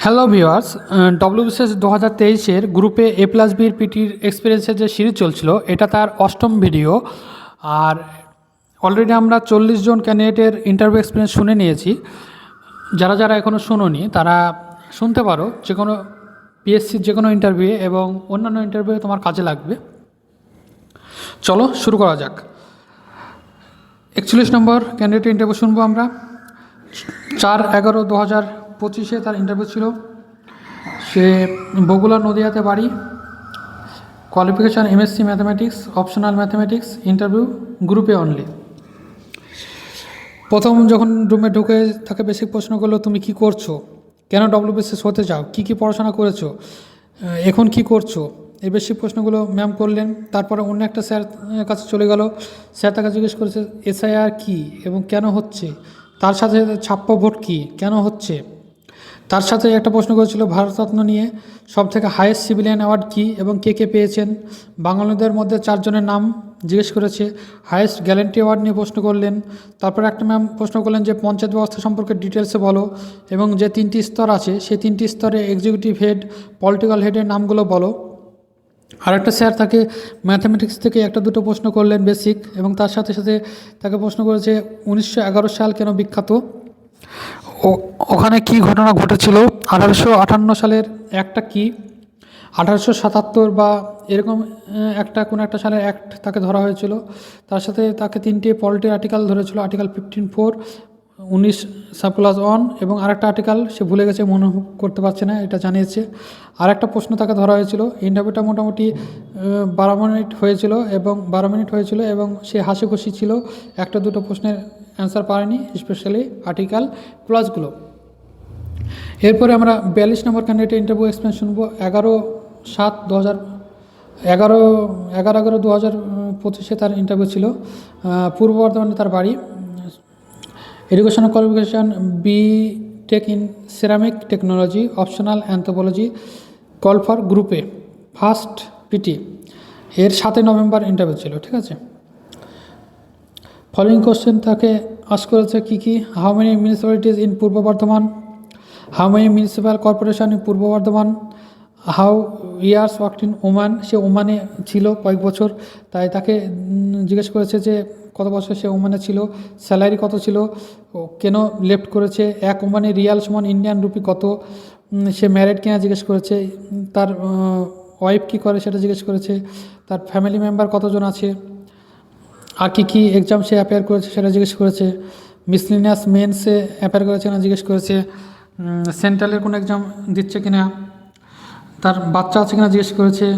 Hello viewers, WBCS 2023-এর গ্রুপে A+B'র পিটির এক্সপিরিয়েন্সের যে series চলছিল এটা তার অষ্টম ভিডিও। আর অলরেডি আমরা 40 জন ক্যান্ডিডেটের ইন্টারভিউ এক্সপিরিয়েন্স শুনে নিয়েছি। যারা যারা এখনও শুনোনি তারা শুনতে পারো, যে কোনো পিএসসির যে কোনো ইন্টারভিউ এবং অন্যান্য ইন্টারভিউ তোমার কাজে লাগবে। চলো শুরু করা যাক। 41 নম্বর ক্যান্ডিডেটের ইন্টারভিউ শুনবো আমরা। 4/11/2025 তার ইন্টারভিউ ছিল। সে বগুড়া নদিয়াতে বাড়ি। Qualification MSc mathematics, optional mathematics, interview গ্রুপে অনলি। প্রথম যখন রুমে ঢুকে তাকে বেসিক প্রশ্ন করলো, তুমি কি করছো, কেন ডব্লিউবিসিএস হতে চাও, কি পড়াশোনা করেছো, এখন কি করছো, এই বেসিক প্রশ্নগুলো ম্যাম করলেন। তারপরে অন্য একটা স্যার কাছে চলে গেল। স্যার তাকে জিজ্ঞেস করেছে SIR কী এবং কেন হচ্ছে, তার সাথে ছাপ্প ভোট কী, কেন হচ্ছে। তার সাথে একটা প্রশ্ন করেছিল ভারতরত্ন নিয়ে, সবথেকে হাইয়েস্ট সিভিলিয়ান অ্যাওয়ার্ড কী এবং কে কে পেয়েছেন। বাঙালিদের মধ্যে 4 জনের নাম জিজ্ঞেস করেছে। হাইয়েস্ট গ্যালেন্টি অ্যাওয়ার্ড নিয়ে প্রশ্ন করলেন। তারপর একটা ম্যাম প্রশ্ন করলেন যে পঞ্চায়েত ব্যবস্থা সম্পর্কে ডিটেলসে বলো এবং যে 3টি স্তর আছে সেই 3টি স্তরে এক্সিকিউটিভ হেড, পলিটিক্যাল হেডের নামগুলো বলো। আরেকটা স্যার তাকে ম্যাথামেটিক্স থেকে একটা দুটো প্রশ্ন করলেন বেসিক, এবং তার সাথে সাথে তাকে প্রশ্ন করেছে 1911 সাল কেন বিখ্যাত, ওখানে কি ঘটনা ঘটেছিল, 1858 সালের একটা কি, 1877 বা এরকম একটা কোনো একটা সালের অ্যাক্ট তাকে ধরা হয়েছিল। তার সাথে তাকে 3টে পলিটি আর্টিকেল ধরেছিল, আর্টিকেল 15(4), 19 সাপ্লাস অন, এবং আরেকটা আর্টিকেল সে ভুলে গেছে, মনে করতে পারছে না, এটা জানিয়েছে। আরেকটা প্রশ্ন তাকে ধরা হয়েছিল। ইন্টারভিউটা মোটামুটি 12 মিনিট হয়েছিল এবং সে হাসি খুশি ছিল, একটা দুটো প্রশ্নের অ্যান্সার পারেনি, স্পেশালি আর্টিকেল ক্লজগুলো। এরপরে আমরা 42 নম্বর ক্যান্ডিডেটের ইন্টারভিউ এক্সপিরিয়েন্স শুনবো। 11/11/2025 তার ইন্টারভিউ ছিল। পূর্ব বর্ধমানে তার বাড়ি। Educational qualification BTech in ceramic technology, optional anthropology, call for গ্রুপে, ফার্স্ট পিটি। এর 7 নভেম্বর ইন্টারভিউ ছিল, ঠিক আছে। ফলোইং কোশ্চেন তাকে আস্ক করেছে কী, how many municipalities in Purba Bardhaman, how many municipal corporation in Purba Bardhaman, how years worked in Oman, সে ওমানে ছিল কয়েক বছর, তাই তাকে জিজ্ঞেস করেছে যে কত বছর সে ওমানে ছিল, স্যালারি কত ছিল, কেন লেফট করেছে, এক ওমানে রিয়াল সমান ইন্ডিয়ান রুপি কত, সে ম্যারিড কিনা জিজ্ঞেস করেছে, তার ওয়াইফ কী করে সেটা জিজ্ঞেস করেছে, তার ফ্যামিলি মেম্বার কতজন আছে, আর কী এক্সাম সে অ্যাপিয়ার করেছে সেটা জিজ্ঞেস করেছে, মিসলিনিয়াস মেন্সে অ্যাপিয়ার করেছে না জিজ্ঞেস করেছে, সেন্ট্রালের কোনো এক্সাম দিচ্ছে কিনা, তার বাচ্চা আছে কিনা জিজ্ঞেস করেছে,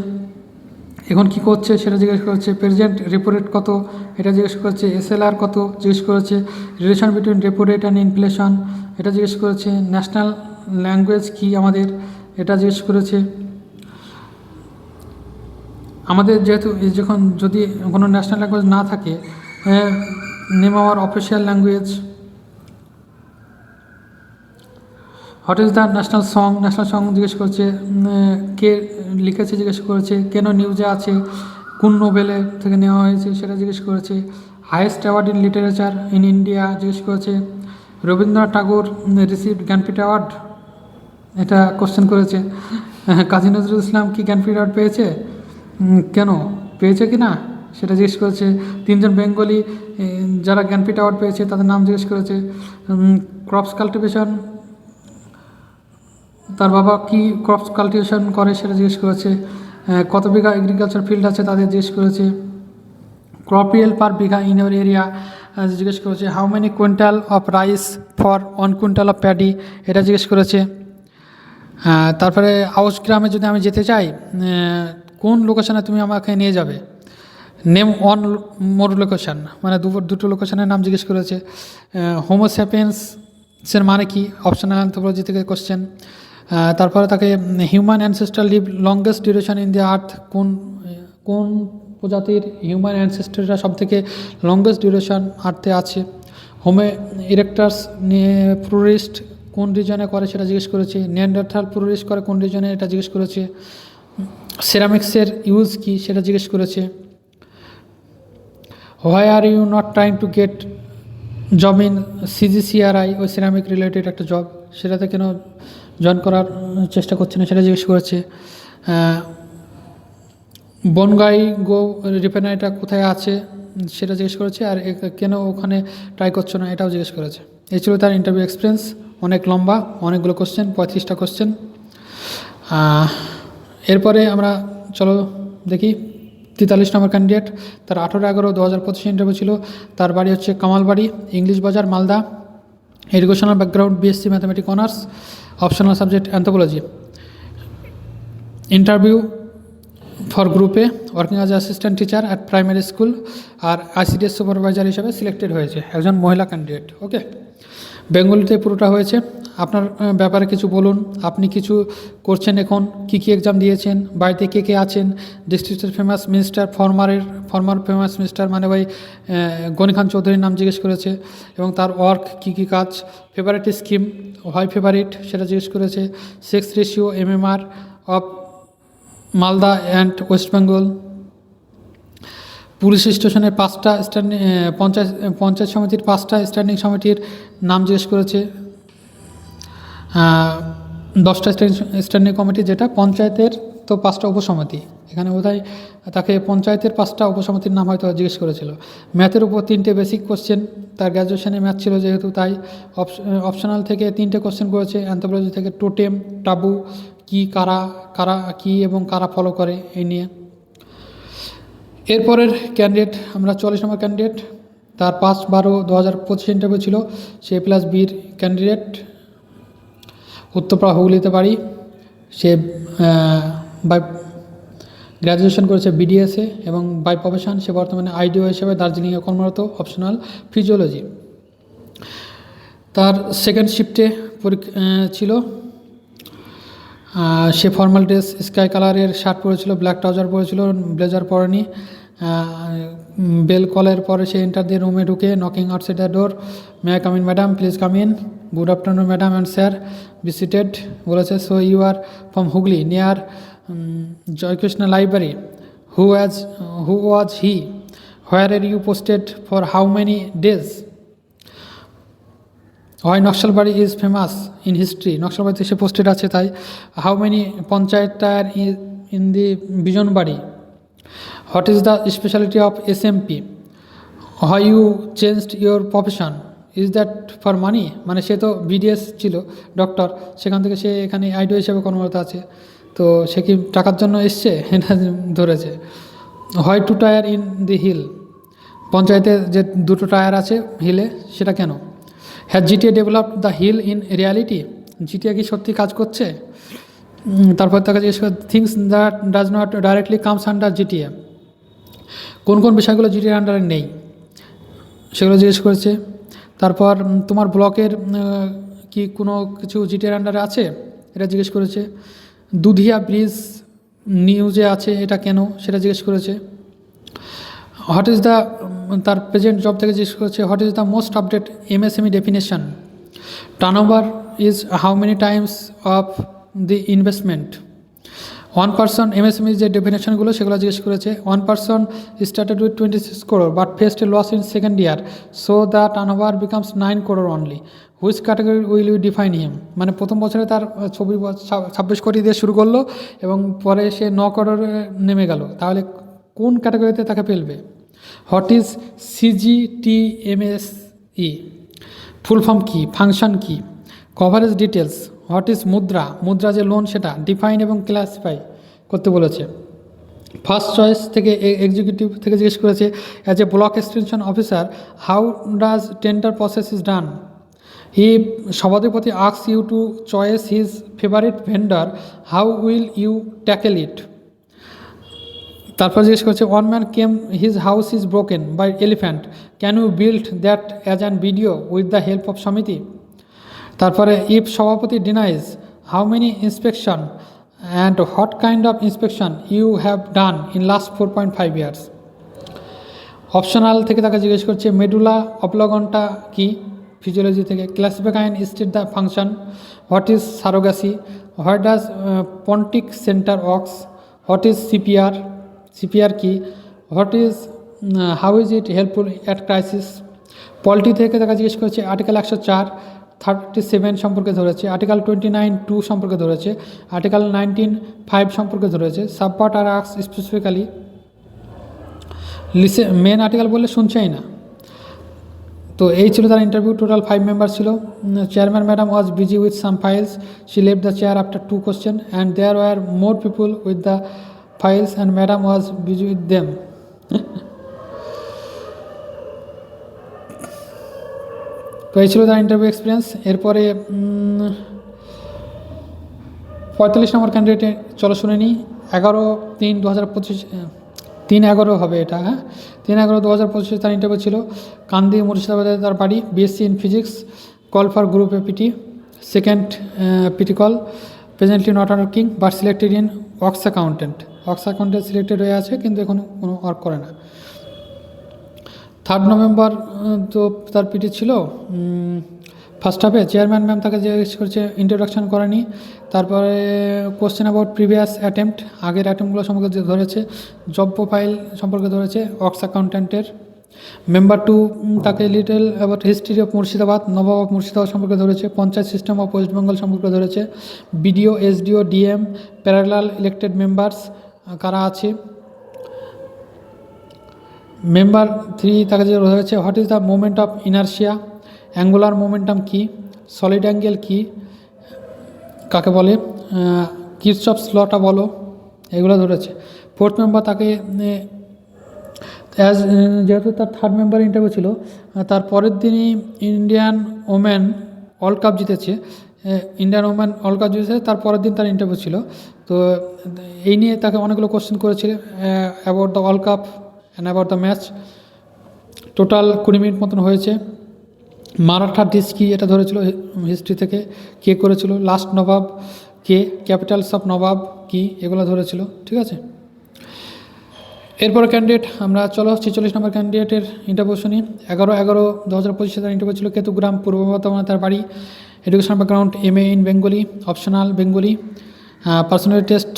এখন কি করছে সেটা জিজ্ঞেস করেছে, প্রেজেন্ট রেপো রেট কত এটা জিজ্ঞেস করেছে, SLR কত জিজ্ঞেস করেছে, relation between repo rate and inflation এটা জিজ্ঞেস করেছে, ন্যাশনাল ল্যাঙ্গুয়েজ কি আমাদের এটা জিজ্ঞেস করেছে। আমাদের যেহেতু যখন যদি কোনো ন্যাশনাল ল্যাঙ্গুয়েজ না থাকে, name our official language, what is the national song জিজ্ঞেস করেছে, কে লিখেছে জিজ্ঞেস করেছে, কেন নিউজে আছে, কোন নোবেলে থেকে নেওয়া হয়েছে সেটা জিজ্ঞেস করেছে, highest award in literature in India জিজ্ঞেস করেছে, রবীন্দ্রনাথ ঠাকুর রিসিভড জ্ঞানপীঠ অ্যাওয়ার্ড এটা কোশ্চেন করেছে, কাজী নজরুল ইসলাম কি জ্ঞানপীঠ অ্যাওয়ার্ড পেয়েছে, কেন পেয়েছে কি না সেটা জিজ্ঞেস করেছে, 3 জন বেঙ্গলি যারা জ্ঞানপীঠ অ্যাওয়ার্ড পেয়েছে তাদের নাম জিজ্ঞেস করেছে, ক্রপস কাল্টিভেশন, তার বাবা কি ক্রপস কাল্টিভেশন করে সেটা জিজ্ঞেস করেছে, কত বিঘা এগ্রিকালচার ফিল্ড আছে তাদের জিজ্ঞেস করেছে, crop yield per bigha in your area জিজ্ঞেস করেছে, how many quintal of rice for 1 quintal of paddy এটা জিজ্ঞেস করেছে। তারপরে আউশ গ্রামে যদি আমি যেতে চাই, কোন লোকেশানে তুমি আমাকে নিয়ে যাবে, নেম ওয়ান মোর লোকেশান, মানে দুটো লোকেশানের নাম জিজ্ঞেস করেছে। হোমোস্যাপিয়েন্সের মানে কি, অপশনাল অ্যান্থ্রোপোলজি থেকে কোশ্চেন। তারপরে তাকে human ancestor live longest duration in the earth, কোন প্রজাতির হিউম্যান অ্যানসেস্টাররা সবথেকে লংগেস্ট ডিউরেশন আর্থে আছে। হোমো ইরেক্টাস প্লুরিস্ট কোন রিজনে করে সেটা জিজ্ঞেস করেছে, নিয়ান্ডারথাল প্লুরিস্ট করে কোন রিজনে এটা জিজ্ঞেস করেছে, সেরামিক্সের ইউজ কি সেটা জিজ্ঞেস করেছে, why are you not trying to get job in CGCRI, ওই সিরামিক রিলেটেড একটা জব, সেটাতে কেন জয়েন করার চেষ্টা করছে না সেটা জিজ্ঞেস করেছে। বনগাই গো রিফাইনারিটা কোথায় আছে সেটা জিজ্ঞেস করেছে, আর কেন ওখানে ট্রাই করছো না এটাও জিজ্ঞেস করেছে। এই ছিল তার ইন্টারভিউ এক্সপিরিয়েন্স, অনেক লম্বা, অনেকগুলো কোশ্চেন, 35টা কোশ্চেন। এরপরে আমরা চলো দেখি 43 নম্বর ক্যান্ডিডেট, তার 18/11/2025 ইন্টারভিউ ছিল। তার বাড়ি হচ্ছে Kamalbari, English Bazar, Malda. Educational background BSc mathematic honours, optional subject anthropology. Interview for গ্রুপে, working as assistant teacher at primary school, আর আইসিডিএস সুপারভাইজার হিসেবে সিলেক্টেড হয়েছে, একজন মহিলা ক্যান্ডিডেট। ওকে, বেঙ্গলিতে পুরোটা হয়েছে। আপনার ব্যাপারে কিছু বলুন, আপনি কিছু করছেন এখন, কি কি এক্সাম দিয়েছেন, বাড়িতে কে কে আছেন, ডিস্ট্রিক্টের famous minister, former famous minister মানে ভাই গনি খান চৌধুরীর নাম জিজ্ঞেস করেছে, এবং তার ওয়ার্ক কী কী কাজ, ফেভারিট স্কিম, হোয়াই ফেভারিট সেটা জিজ্ঞেস করেছে, sex ratio MMR of Malda and West Bengal, police স্টেশনের 5টা স্ট্যান্ডিং পঞ্চায়েত সমিতির 5টা স্ট্যান্ডিং সমিতির নাম জিজ্ঞেস করেছে, 10টা স্ট্যান্ডিং কমিটি, যেটা পঞ্চায়েতের তো 5টা উপসমিতি, এখানে বোধহয় তাকে পঞ্চায়েতের 5টা উপসমিতির নাম হয়তো জিজ্ঞেস করেছিল। ম্যাথের উপর 3টে বেসিক কোশ্চেন, তার গ্র্যাজুয়েশনে ম্যাথ ছিল যেহেতু তাই অপশনাল থেকে 3টে কোশ্চেন করেছে, অ্যানথ্রোপোলজি থেকে টোটেম, টাবু কি, কারা কারা কি এবং কারা ফলো করে এই নিয়ে। এরপরের ক্যান্ডিডেট আমরা 44 নম্বর ক্যান্ডিডেট, তার 5/12/2025 ইন্টারভিউ ছিল, সে +বির ক্যান্ডিডেট, উত্তরপাড়া হুগলিতে বাড়ি, সে বাই গ্র্যাজুয়েশন করেছে বিডিএসে, এবং বাই প্রফেশন সে বর্তমানে আইডিও হিসেবে দার্জিলিংয়ে কর্মরত, অপশনাল ফিজিওলজি। তার সেকেন্ড শিফটে ছিল, সে ফর্মাল ড্রেস স্কাই কালারের শার্ট পরেছিল, ব্ল্যাক ট্রাউজার পরেছিল, ব্লেজার পরেনি। বেল কলের পরে সে এন্টার দিয়ে রুমে ঢুকে, knocking outside the door, may I come in madam, please come in, good afternoon madam and sir, be seated, বলেছে। So you are from Hooghly near Joykrishna library, who was he, where are you posted for how many days, why Naxalbari is famous in history, নকশালবাড়িতে say posted আছে তাই। How many panchayat in the Bijanbari, what is the speciality of SMP, why you changed your profession, is that for money, মানে সে তো BDS ছিল doctor, সেখান থেকে সে এখানে আইডিও হিসেবে কর্মরত আছে, তো সে কি টাকার জন্য এসছে এটা ধরেছে। Why 2 tier in the hill, পঞ্চায়েতে যে 2টো টায়ার আছে হিলে সেটা কেন। Has GTA develop the hill in reality, GTA কি সত্যি কাজ করছে। তারপর তাকে জিজ্ঞেস করে things that does not directly comes under GTA, কোন কোন বিষয়গুলো জিটিএর আন্ডারে নেই সেগুলো জিজ্ঞেস করেছে। তারপর তোমার ব্লকের কি কোনো কিছু জিটিএর আন্ডারে আছে এটা জিজ্ঞেস করেছে। দুধিয়া ব্রিজ নিউজে আছে এটা কেন সেটা জিজ্ঞেস করেছে। হোয়াট ইজ দ্য, তার প্রেজেন্ট জব থেকে জিজ্ঞেস করেছে, what is the most update MSME definition, turnover is how many times of the investment, 1 MSME যে ডেফিনেশনগুলো সেগুলো জিজ্ঞেস করেছে। 1 started with 26 crore but faced a loss in second year, so the turnover becomes 9 crore only, which category will you define him, মানে প্রথম বছরে তার 26 কোটি দিয়ে শুরু করলো এবং পরে সে 9 crore নেমে গেল, তাহলে কোন ক্যাটাগরিতে তাকে ফেলবে। What is CGTMSE, full form কী, ফাংশন কী, coverage details, what is Mudra যে লোন সেটা ডিফাইন এবং ক্লাসিফাই করতে বলেছে। ফার্স্ট চয়েস থেকে এক্সিকিউটিভ থেকে জিজ্ঞেস করেছে, as a block extension officer how does tender process is done, if সভাধিপতি asks you to choice his favourite vendor how will you tackle it. তারপর জিজ্ঞেস করছে, one man came his house is broken by elephant, can you build that as an video with the help of সমিতি। তারপরে if সভাপতি denies how many inspection and what kind of inspection you have done in last 4.5 years। Optional থেকে তাকে জিজ্ঞেস করছে, medulla oblongata কি, physiology থেকে। Classify and state the function, what is surrogacy, what does pontic centre works, what is CPR কি, what is how is it helpful at crisis, polity থেকে তাকে জিজ্ঞেস করেছে আর্টিকেল 104 37 সম্পর্কে ধরেছে, আর্টিকেল 29(2) সম্পর্কে ধরেছে, আর্টিকেল 19(5) সম্পর্কে ধরেছে। সাবপার্ট আর আক্স স্পেসিফিক্যালি লিসে, মেন আর্টিকেল বললে শুনছেই না। তো এই ছিল তার ইন্টারভিউ। টোটাল 5 মেম্বার ছিল। Chairman madam was busy with some files, she left the chair after 2 question and there were more people with the files and madam was busy with them. তো এই ছিল তার ইন্টারভিউ এক্সপিরিয়েন্স। এরপরে 45 নম্বর ক্যান্ডিডেটে চলো শুনে নিই। 11/3/2025, 3/11 হবে এটা, হ্যাঁ 3/11/2025 তার ইন্টারভিউ ছিল। কান্দি মুর্শিদাবাদে তার বাড়ি। BSc in physics, call for group A PT, second PT call, presently not working but selected in works accountant. Works accountant selected হয়ে আছে কিন্তু এখনও কোনো ওয়ার্ক করে না। 3 নভেম্বর তো তার পিটি ছিল। ফার্স্ট হাফে চেয়ারম্যান ম্যাম তাকে জিজ্ঞেস করছে, ইন্ট্রোডাকশন করেনি। তারপরে কোশ্চেন অ্যাবাউট প্রিভিয়াস অ্যাটেম্প্ট, আগের অ্যাটেম্পটগুলো সম্পর্কে ধরেছে। জব প্রোফাইল সম্পর্কে ধরেছে ওয়ার্কস অ্যাকাউন্টেন্টের। মেম্বার 2 তাকে little about history of Murshidabad, Nawab of Murshidabad সম্পর্কে ধরেছে। Panchayat system of West Bengal সম্পর্কে ধরেছে। BDO, SDO, DM, parallel elected members কারা আছে। মেম্বার 3 তাকে যে রয়েছে, what is the moment of inertia, angular momentum কি, সলিড অ্যাঙ্গেল কি, কাকে বলে, কিরচফস লটা বলো, এগুলো ধরেছে। 4th মেম্বার তাকে যেহেতু তার 3rd মেম্বার ইন্টারভিউ ছিল, তার পরের দিনই ইন্ডিয়ান ওমেন ওয়ার্ল্ড কাপ জিতেছে। ইন্ডিয়ান ওমেন ওয়ার্ল্ড কাপ জিতেছে, তার পরের দিন তার ইন্টারভিউ ছিল। তো এই নিয়ে তাকে অনেকগুলো কোশ্চেন করেছিল about the world cup and about the match. Total 20 minute মতন হয়েছে। মারাঠা ডিস কি এটা ধরেছিল হিস্ট্রি থেকে, কে করেছিল, লাস্ট নবাব কে, ক্যাপিটালস অফ নবাব কি, এগুলো ধরেছিল। ঠিক আছে, এরপর ক্যান্ডিডেট আমরা চলো 46 নম্বর ক্যান্ডিডেটের ইন্টারভিউ শুনি। 11/11/2025 তার ইন্টারভিউ ছিল। কেতুগ্রাম, পূর্ব বর্ধমান তার বাড়ি। Education background MA in Bengali, optional Bengali, personality test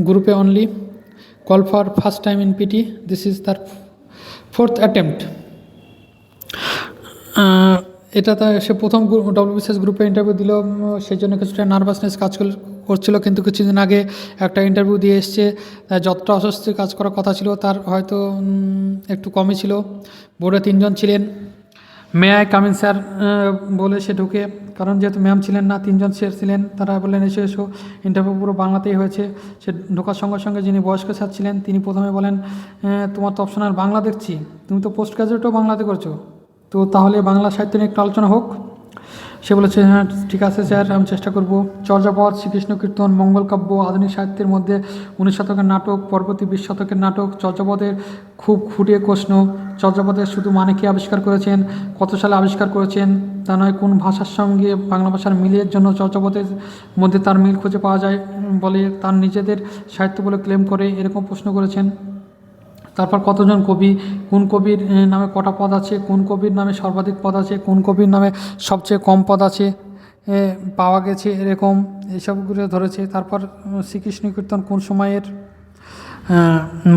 গ্রুপে only, call for first time in PT, this is তার 4th অ্যাটেম্পট। এটা তার সে প্রথম WBCS গ্রুপে ইন্টারভিউ দিল, সেই জন্য কিছুটা নার্ভাসনেস কাজ করছিল। কিন্তু কিছুদিন আগে একটা ইন্টারভিউ দিয়ে এসছে, যতটা অস্বস্তি কাজ করার কথা ছিল তার হয়তো একটু কমই ছিল। বোর্ডে 3 জন ছিলেন। মে আই কামিন স্যার বলে সে ঢুকে, কারণ যেহেতু ম্যাম ছিলেন না, 3 জন স্যার ছিলেন, তারা বললেন এসো এসো। ইন্টারভিউ পুরো বাংলাতেই হয়েছে। সে ঢোকার সঙ্গে সঙ্গে যিনি বয়স্ক স্যার ছিলেন তিনি প্রথমে বলেন, তোমার তো অপশনাল বাংলা দেখছি, তুমি তো পোস্ট গ্রাজুয়েটও বাংলাতে করছো, তো তাহলে বাংলা সাহিত্য নিয়ে একটু আলোচনা হোক। সে বলেছে, হ্যাঁ ঠিক আছে স্যার, আমি চেষ্টা করব। চর্যাপদ, শ্রীকৃষ্ণ কীর্তন, মঙ্গল কাব্য, আধুনিক সাহিত্যের মধ্যে 19 শতকের নাটক, পরবর্তী 20 শতকের নাটক, চর্যাপদের খুব খুঁটিয়ে প্রশ্ন। চর্যাপদের শুধু মানে কে আবিষ্কার করেছেন, কত সালে আবিষ্কার করেছেন, তা নয় কোন ভাষার সঙ্গে বাংলা ভাষার মিলের জন্য চর্যাপদের মধ্যে তার মিল খুঁজে পাওয়া যায় বলে তার নিজেদের সাহিত্য বলে ক্লেম করে, এরকম প্রশ্ন করেছেন। তারপর কতজন কবি, কোন কবির নামে কটা পদ আছে, কোন কবির নামে সর্বাধিক পদ আছে, কোন কবির নামে সবচেয়ে কম পদ আছে পাওয়া গেছে, এরকম এইসবগুলো ধরেছে। তারপর শ্রীকৃষ্ণ কীর্তন কোন সময়ের,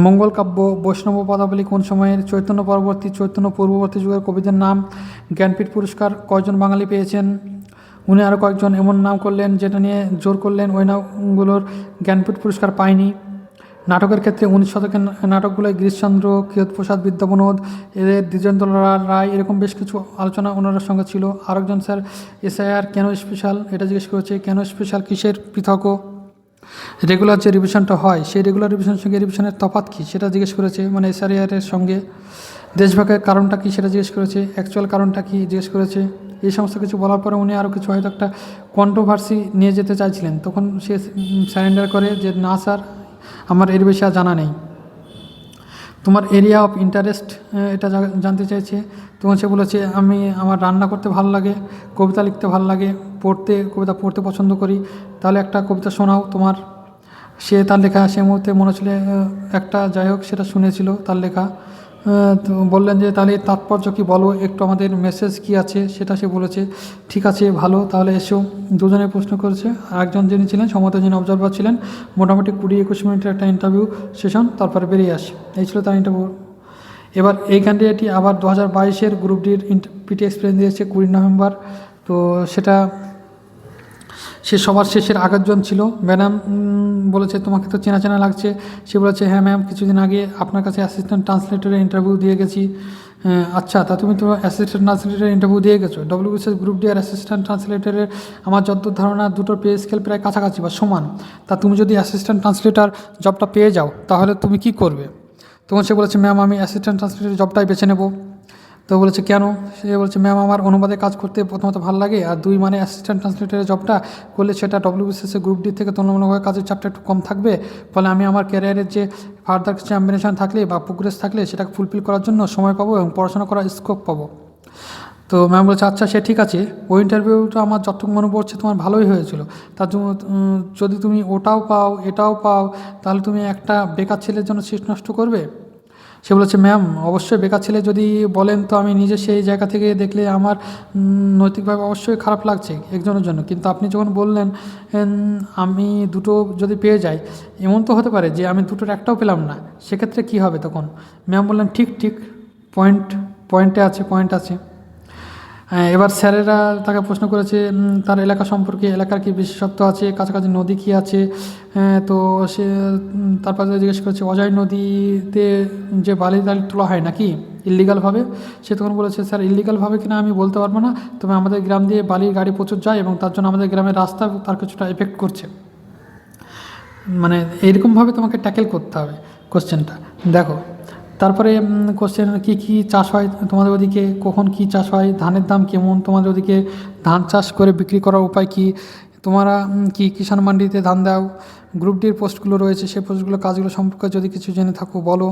মঙ্গল কাব্য, বৈষ্ণব পদাবলী কোন সময়ের, চৈতন্য পরবর্তী, চৈতন্য পূর্ববর্তী যুগের কবিদের নাম, জ্ঞানপীঠ পুরস্কার কয়জন বাঙালি পেয়েছেন, উনি আরও কয়েকজন এমন নাম করলেন যেটা নিয়ে জোর করলেন ওই নামগুলোর জ্ঞানপীঠ পুরস্কার পায়নি। নাটকের ক্ষেত্রে 19 শতকের নাটকগুলোয় গিরিশচন্দ্র, কিয়ৎপ্রসাদ বিদ্যাবনোদ, এদের দ্বিজেন্দ্র রায়, এরকম বেশ কিছু আলোচনা ওনার সঙ্গে ছিল। আরেকজন স্যার SIR কেন স্পেশাল এটা জিজ্ঞেস করেছে, কেন স্পেশাল, কিসের পৃথক, রেগুলার যে রিভিশনটা হয় সেই রেগুলার রিভিশনের সঙ্গে রিভিশনের তফাৎ কী সেটা জিজ্ঞেস করেছে, মানে SIR এর সঙ্গে। দেশভাগের কারণটা কী সেটা জিজ্ঞেস করেছে, অ্যাকচুয়াল কারণটা কী জিজ্ঞেস করেছে। এই সমস্ত কিছু বলার পরে উনি আরও কিছু হয়তো একটা কন্ট্রোভার্সি নিয়ে যেতে চাইছিলেন, তখন সে সারেন্ডার করে যে না স্যার, আমার এর বেশি আর জানা নেই। তোমার এরিয়া অফ ইন্টারেস্ট এটা জানতে চাইছে। তখন সে বলেছে, আমার রান্না করতে ভালো লাগে, কবিতা লিখতে ভালো লাগে, কবিতা পড়তে পছন্দ করি, তাহলে একটা কবিতা শোনাও তোমার। সে তার লেখা সে মুহূর্তে মনে ছিল একটা, যাই হোক সেটা শুনেছিল তার লেখা। তো বললেন যে তাহলে তাৎপর্য কী বলো, একটু আমাদের মেসেজ কী আছে সেটা সে বলেছে। ঠিক আছে ভালো, তাহলে এসো। দুজনে প্রশ্ন করেছে। আরেকজন যিনি ছিলেন সম্ভবত যিনি অবজারভার ছিলেন, মোটামুটি 20-21 মিনিটের একটা ইন্টারভিউ সেশন, তারপরে বেরিয়ে আসে। এই ছিল তার ইন্টারভিউ। এবার এই ক্যান্ডিডেটই আবার 2022-এর গ্রুপ ডির পিটি এক্সপিরিয়েন্স দিয়েছে 20 নভেম্বর। তো সেটা সে সবার শেষের আগের জন ছিল। ম্যাডাম বলেছে তোমাকে তো চেনা চেনা লাগছে। সে বলেছে হ্যাঁ ম্যাম, কিছুদিন আগে আপনার কাছে অ্যাসিস্ট্যান্ট ট্রান্সলেটরের ইন্টারভিউ দিয়ে গেছি। আচ্ছা, তা তুমি তো অ্যাসিস্ট্যান্ট ট্রান্সলেটরের ইন্টারভিউ দিয়ে গেছো। ডব্লিউবিসিএস গ্রুপ ডি আর অ্যাসিস্ট্যান্ট ট্রান্সলেটরের আমার যতদূর ধারণা দুটোর পে স্কেল প্রায় কাছাকাছি বা সমান। তা তুমি যদি অ্যাসিস্ট্যান্ট ট্রান্সলেটর জবটা পেয়ে যাও তাহলে তুমি কি করবে? তখন সে বলেছে ম্যাম আমি অ্যাসিস্ট্যান্ট ট্রান্সলেটর জবটাই বেছে নেব। তো বলেছে কেন? সে বলছে ম্যাম আমার অনুবাদে কাজ করতে প্রথমত ভালো লাগে, আর দুই মানে অ্যাসিস্ট্যান্ট ট্রান্সলেটরের জবটা করলে সেটা ডব্লিউবিসিএস গ্রুপ ডি থেকে তুলনামূলকভাবে কাজের চাপটা একটু কম থাকবে। ফলে আমি আমার ক্যারিয়ারের যে ফার্দার কিছু অ্যাম্বিশন থাকলে বা প্রোগ্রেস থাকলে সেটাকে ফুলফিল করার জন্য সময় পাবো এবং পড়াশোনা করার স্কোপ পাবো। তো ম্যাম বলছে আচ্ছা সে ঠিক আছে, ওই ইন্টারভিউটা আমার যতটুকু মনে পড়ছে তোমার ভালোই হয়েছিল। তার জন্য যদি তুমি ওটাও পাও এটাও পাও তাহলে তুমি একটা বেকার ছেলের জন্য সিট নষ্ট করবে? সে বলেছে ম্যাম অবশ্যই বেকার ছেলে যদি বলেন তো আমি নিজে সেই জায়গা থেকে দেখলে আমার নৈতিকভাবে অবশ্যই খারাপ লাগছে একজনের জন্য, কিন্তু আপনি যখন বললেন আমি দুটো যদি পেয়ে যাই, এমন তো হতে পারে যে আমি দুটোর একটাও পেলাম না, সেক্ষেত্রে কী হবে তখন? ম্যাম বললেন ঠিক ঠিক, পয়েন্ট আছে। এবার স্যারেরা তাকে প্রশ্ন করেছে তার এলাকা সম্পর্কে, এলাকার কি বিশেষত্ব আছে, কাছাকাছি নদী কী আছে। তো সে তারপরে জিজ্ঞেস করেছে অজয় নদীতে যে বালি টালি তোলা হয় নাকি ইল্লিগালভাবে। সে তখন বলেছে স্যার ইল্লিগালভাবে কিনা আমি বলতে পারবো না, তবে আমাদের গ্রাম দিয়ে বালির গাড়ি প্রচুর যায় এবং তার জন্য আমাদের গ্রামের রাস্তা তার কিছুটা এফেক্ট করছে। মানে এইরকমভাবে তোমাকে ট্যাকেল করতে হবে কোশ্চেনটা। দেখো তারপরে কোশ্চেন কী চাষ হয় তোমাদের ওদিকে, কখন কী চাষ হয়, ধানের দাম কেমন তোমাদের ওদিকে, ধান চাষ করে বিক্রি করার উপায় কী, তোমরা কি কিষাণ মান্ডিতে ধান দাও, গ্রুপ ডির পোস্টগুলো রয়েছে সেই পোস্টগুলো কাজগুলো সম্পর্কে যদি কিছু জেনে থাকো বলো।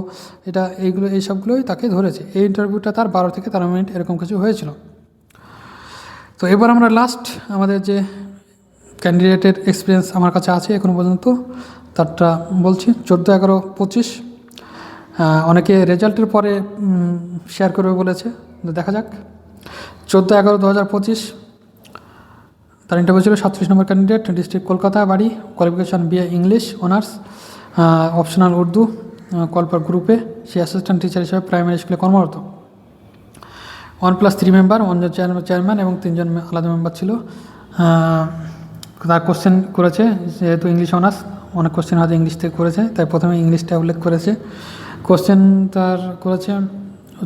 এইসবগুলোই তাকে ধরেছে। এই ইন্টারভিউটা তার 12 থেকে 13 মিনিট এরকম কিছু হয়েছিল। তো এবার আমরা লাস্ট আমাদের যে ক্যান্ডিডেটের এক্সপিরিয়েন্স আমার কাছে আছে এখনও পর্যন্ত তারটা বলছি। 14/11/25 অনেকে রেজাল্টের পরে শেয়ার করবে বলেছে, দেখা যাক। 14/11/2025 তার ইন্টারভিউ ছিল। 37 নম্বর ক্যান্ডিডেট, ডিস্ট্রিক্ট কলকাতা, বাড়ি, qualification BA English honours, optional Urdu, কলপার গ্রুপে। সে অ্যাসিস্ট্যান্ট টিচার হিসেবে প্রাইমারি স্কুলে কর্মরত। 1+3 মেম্বার, 1 জন চেয়ারম্যান এবং 3 জন আলাদা মেম্বার ছিল। তার কোশ্চেন করেছে যেহেতু ইংলিশ অনার্স, অনেক কোশ্চেন হয়তো ইংলিশ থেকে করেছে তাই প্রথমে ইংলিশটা উল্লেখ করেছে। কোশ্চেন তার করেছে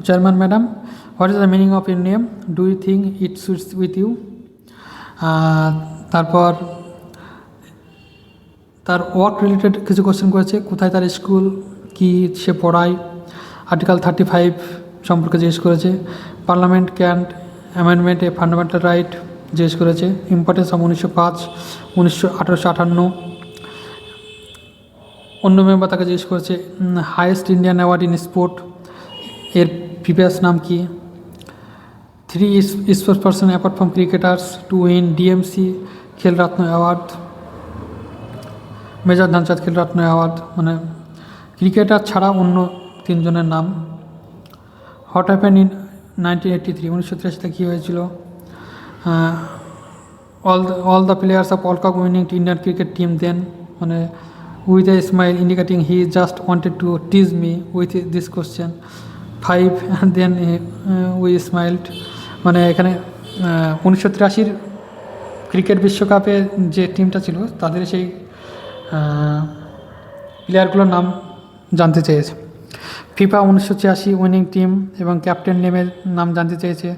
chairman madam what is the meaning of your name, do you think it suits with you. তারপর তার ওয়ার্ক রিলেটেড কিছু কোশ্চেন করেছে, কোথায় তার স্কুল, কি সে পড়ায়, আর্টিকেল 35 সম্পর্কে জিজ্ঞেস করেছে, parliament can't amendment a fundamental right জিজ্ঞেস করেছে, ইম্পর্টেন্স অফ 1905 1858। অন্য মেম্বার তাকে জিজ্ঞেস করেছে highest Indian award in sport এর প্রিভিয়াস নাম কি, 3 sports person apart from cricketers to win DMC Khel Ratna award, major Dhyanchand Khel Ratna award, মানে ক্রিকেটার ছাড়া অন্য 3 জনের নাম। হোয়াট হ্যাপেন ইন 1983 1983 কী হয়েছিল, all the players of World Cup winning Indian cricket team then, মানে with a smile indicating he just wanted to tease me with this question 5 and then we smiled। মানে এখানে 1983 cricket বিশ্বকাপে যে টিমটা ছিল তাদের সেই প্লেয়ারগুলোর নাম জানতে চেয়েছে। ফিফা 1986 উইনিং টিম এবং ক্যাপ্টেন নেমের নাম জানতে চেয়েছে।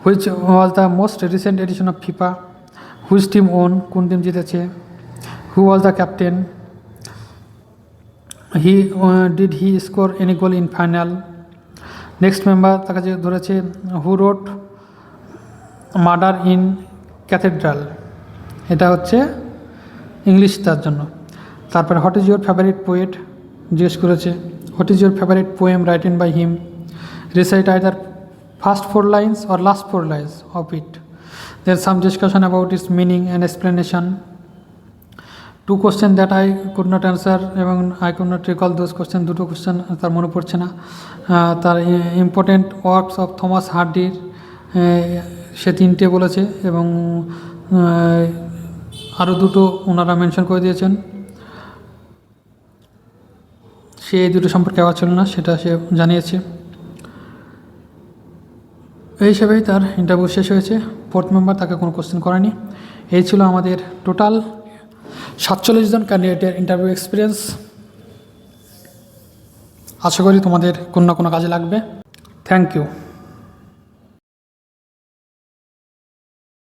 Which was the most recent edition of FIFA, which team won, কোন টিম জিতেছে, who was the captain, did he score any goal in final. Next member তার কাছে ধরেছে who wrote Murder in Cathedral, এটা হচ্ছে ইংলিশ তার জন্য। তারপরে what is your favourite poet জিজ্ঞেস করেছে, what is your favourite poem written by him, recite either first 4 lines or last 4 lines of it. There's some discussion about its meaning and explanation. 2 questions that I could not answer এবং I could not recall those questions, 2টো question তার মনে পড়ছে না। তার important works of Thomas হার্ডির সে 3টে বলেছে এবং আরও 2টো ওনারা মেনশন করে দিয়েছেন। সে এই দুটো সম্পর্কে আওয়াজ ছিল না, সেটা সে জানিয়েছে। এই হিসেবেই তার ইন্টারভিউ শেষ হয়েছে। ফোর্থ মেম্বার তাকে কোনো কোশ্চেন করেনি। এই ছিল আমাদের টোটাল 47 জন ক্যান্ডিডেটের ইন্টারভিউ এক্সপিরিয়েন্স। আশা করি তোমাদের কোনো না কোনো কাজে লাগবে। Thank you.